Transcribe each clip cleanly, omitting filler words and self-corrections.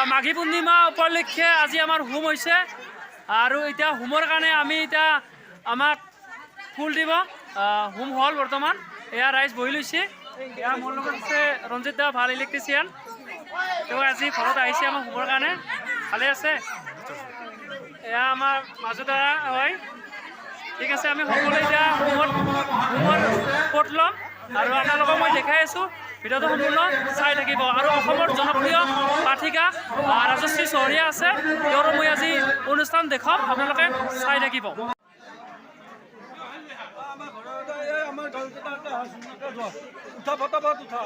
মাঘী পূৰ্ণিমা উপলক্ষে আজি আমাৰ হোম হৈছে আৰু এতিয়া হোমৰ কাৰণে আমি এতিয়া আমাক ফুল দিব হোম হল বৰ্তমান এয়া ৰাইজ বহি লৈছে এয়া মোৰ লগত আছে ৰঞ্জিত দা ভাল ইলেক্ট্ৰিচিয়ান তেওঁ আজি ঘৰত আহিছে আমাৰ হোমৰ কাৰণে ভালে আছে এয়া আমাৰ মাজুদা হয় ঠিক আছে আমি সকলোৱে এতিয়া হোমৰ পট ল'ম আৰু আপোনালোকক মই দেখাই আছোঁ ভিডিঅ'টো সম্পূৰ্ণ চাই থাকিব আৰু অসমৰ জনপ্ৰিয় পাঠিকা ৰাজশ্ৰী চহৰীয়া আছে তেওঁৰো মই আজি অনুষ্ঠান দেখাম আপোনালোকে চাই থাকিব উঠা ফটাফট উঠা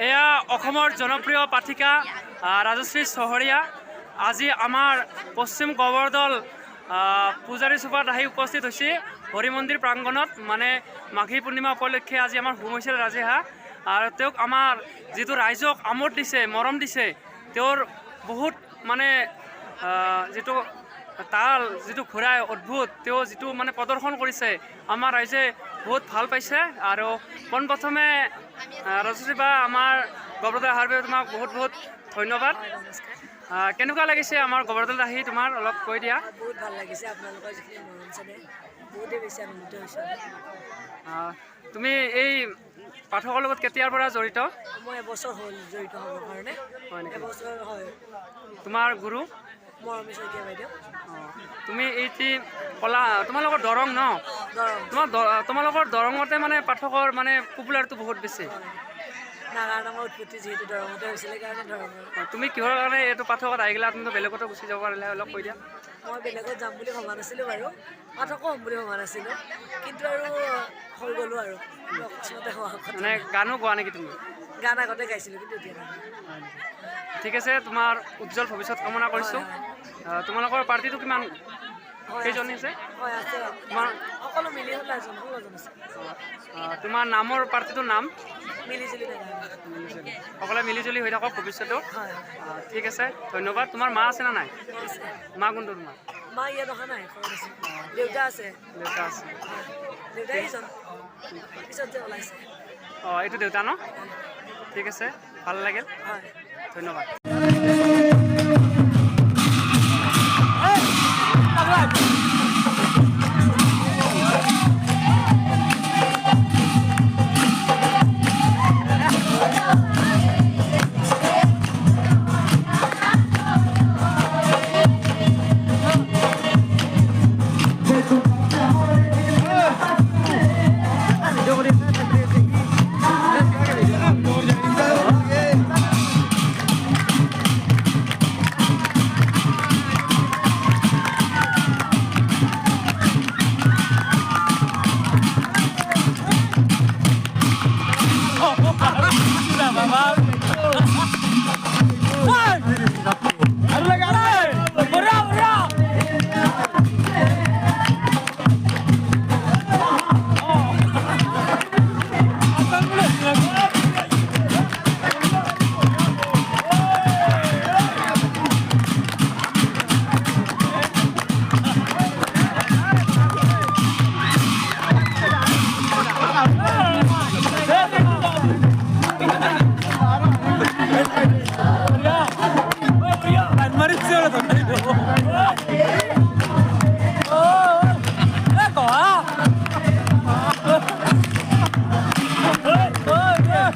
এয়া অসমৰ জনপ্ৰিয় পাঠিকা ৰাজশ্ৰী চহৰীয়া আজি আমাৰ পশ্চিম গৱৰ্দল পূজাৰী চুপাত আহি উপস্থিত হৈছে হৰি মন্দিৰ প্ৰাংগণত মানে মাঘী পূৰ্ণিমা উপলক্ষে আজি আমাৰ হোম হৈছিল ৰাজেহা আৰু তেওঁক আমাৰ যিটো ৰাইজক আমোদ দিছে মৰম দিছে তেওঁৰ বহুত মানে যিটো তাল যিটো ঘূৰাই অদ্ভুত তেওঁ যিটো মানে প্ৰদৰ্শন কৰিছে আমাৰ ৰাইজে বহুত ভাল পাইছে আৰু পোনপ্ৰথমে ৰাজশ্ৰী বা আমাৰ গৱৰ্দল অহাৰ বাবে তোমাক বহুত বহুত ধন্যবাদ। কেনেকুৱা লাগিছে আমাৰ গৱৰ্দলত আহি তোমাৰ অলপ কৈ দিয়া। বহুত ভাল লাগিছে আপোনালোকৰ যিখিনি মৰম চেনেহ বহুতেই বেছি আনন্দিত হৈছোঁ। তুমি এই পাঠকৰ লগত কেতিয়াৰ পৰা জড়িত? মই এবছৰ হ'ল জড়িত হ'বৰ কাৰণে। হয় নেকি? এবছৰ হয়। তোমাৰ গুৰু? মৰমী শইকীয়া বাইদেউ। তুমি এইটি কলা তোমালোকৰ দৰং ন? তোমালোকৰ দৰঙতে মানে পাঠকৰ মানে পপুলাৰটো বহুত বেছি। নাগাৰ নামৰ উৎপত্তি যিহেতু দৰঙতে হৈছিলে কাৰণে দৰঙৰ। তুমি কিহৰ কাৰণে এইটো পাঠকত আহি গ'লা? তুমি বেলেগতো গুচি যাব পাৰিলে অলপ কৈ দিয়া। মই বেলেগত যাম বুলি ভবা নাছিলোঁ বাৰু, পাঠকো হ'ম বুলি ভবা নাছিলোঁ, কিন্তু আৰু হৈ গ'লোঁ আৰু অকস্মাতে হোৱা মানে গানো গোৱা নেকি তুমি? গান আগতে গাইছিলোঁ কিন্তু এতিয়া নাই। ঠিক আছে, তোমাৰ উজ্জ্বল ভৱিষ্যত কামনা কৰিছোঁ। তোমালোকৰ পাৰ্টিটো কিমান কেইজনী আছে? হয় আছে, তোমাৰ সকলো মিলি হ'লে এজন আছে। তোমাৰ নামৰ পাৰ্টিটোৰ নাম? মিলিজুলি নাগাৰ। সকলোৱে মিলিজুলি হৈ থাকক ভৱিষ্যতেও। হয় ঠিক আছে, ধন্যবাদ। তোমাৰ মা আছে নে নাই? আছে। মা কোনটো তোমাৰ? মা ইয়াত অহা নাই, ঘৰত আছে। দেউতা আছে। দেউতা আছে। দেউতা এইজন পিছত যে ওলাইছে। এইটো দেউতা ন? ঠিক আছে, ভাল লাগিল, হয় ধন্যবাদ।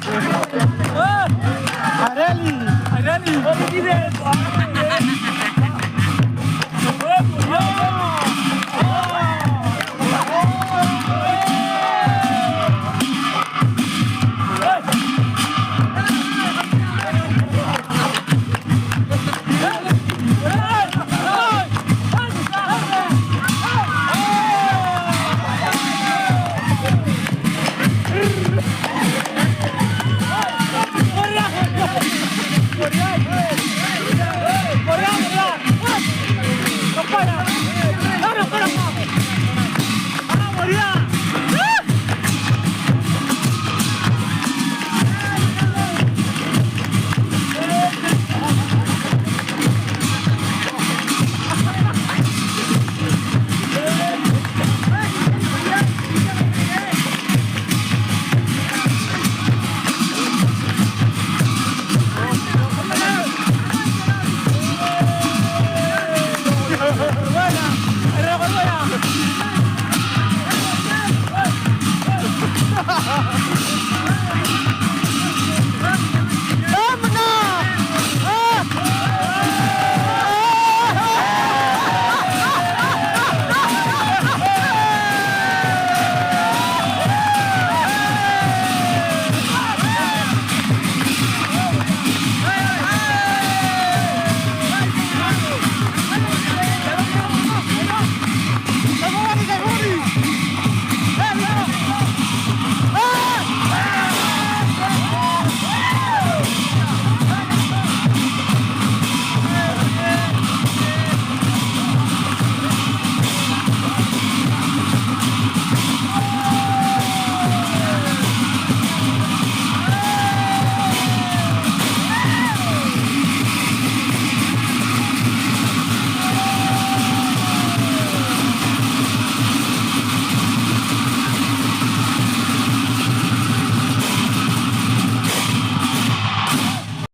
Hey!